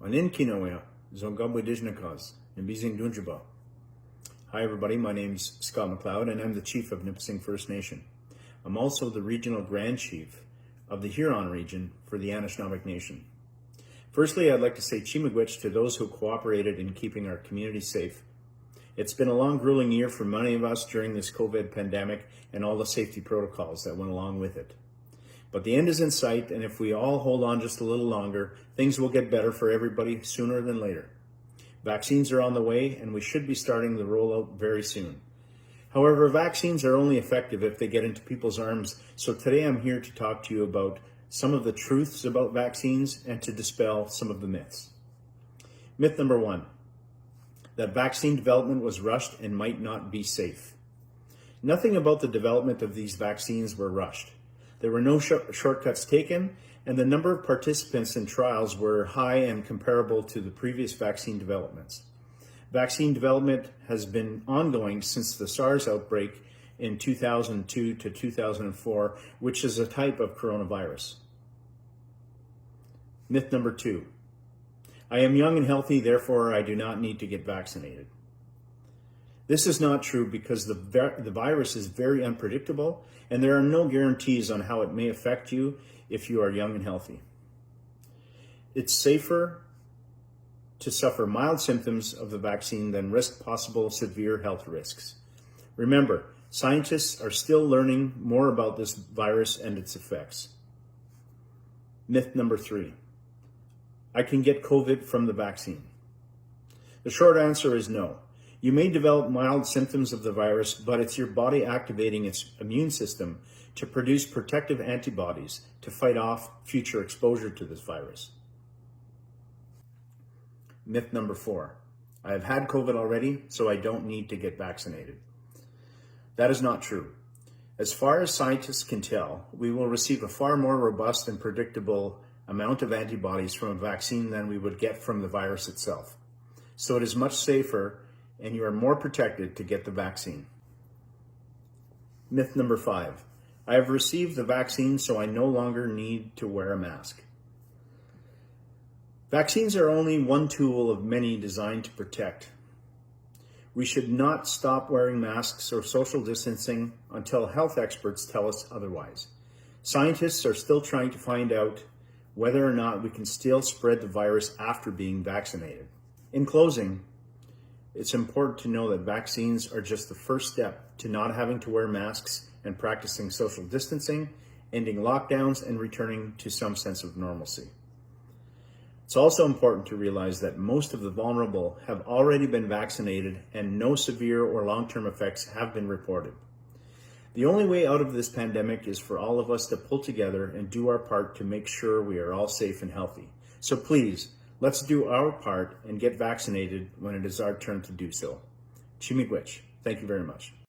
Kinoya, Zongabwe Nipissing. Hi everybody, my name's Scott McLeod and I'm the Chief of Nipissing First Nation. I'm also the Regional Grand Chief of the Huron region for the Anishinaabe Nation. Firstly, I'd like to say Chimagwich to those who cooperated in keeping our community safe. It's been a long, grueling year for many of us during this COVID pandemic and all the safety protocols that went along with it. But the end is in sight, and if we all hold on just a little longer, things will get better for everybody sooner than later. Vaccines are on the way, and we should be starting the rollout very soon. However, vaccines are only effective if they get into people's arms, so today I'm here to talk to you about some of the truths about vaccines and to dispel some of the myths. Myth number 1, that vaccine development was rushed and might not be safe. Nothing about the development of these vaccines were rushed. There were no shortcuts taken, and the number of participants in trials were high and comparable to the previous vaccine developments. Vaccine development has been ongoing since the SARS outbreak in 2002 to 2004, which is a type of coronavirus. Myth number 2, I am young and healthy, therefore I do not need to get vaccinated. This is not true because the virus is very unpredictable and there are no guarantees on how it may affect you if you are young and healthy. It's safer to suffer mild symptoms of the vaccine than risk possible severe health risks. Remember, scientists are still learning more about this virus and its effects. Myth number 3, I can get COVID from the vaccine. The short answer is no. You may develop mild symptoms of the virus, but it's your body activating its immune system to produce protective antibodies to fight off future exposure to this virus. Myth number 4, I have had COVID already, so I don't need to get vaccinated. That is not true. As far as scientists can tell, we will receive a far more robust and predictable amount of antibodies from a vaccine than we would get from the virus itself. So it is much safer and you are more protected to get the vaccine. Myth number 5, I have received the vaccine, so I no longer need to wear a mask. Vaccines are only one tool of many designed to protect. We should not stop wearing masks or social distancing until health experts tell us otherwise. Scientists are still trying to find out whether or not we can still spread the virus after being vaccinated. In closing, it's important to know that vaccines are just the first step to not having to wear masks and practicing social distancing, ending lockdowns, and returning to some sense of normalcy. It's also important to realize that most of the vulnerable have already been vaccinated and no severe or long-term effects have been reported. The only way out of this pandemic is for all of us to pull together and do our part to make sure we are all safe and healthy. So please, let's do our part and get vaccinated when it is our turn to do so. Chimagwich, thank you very much.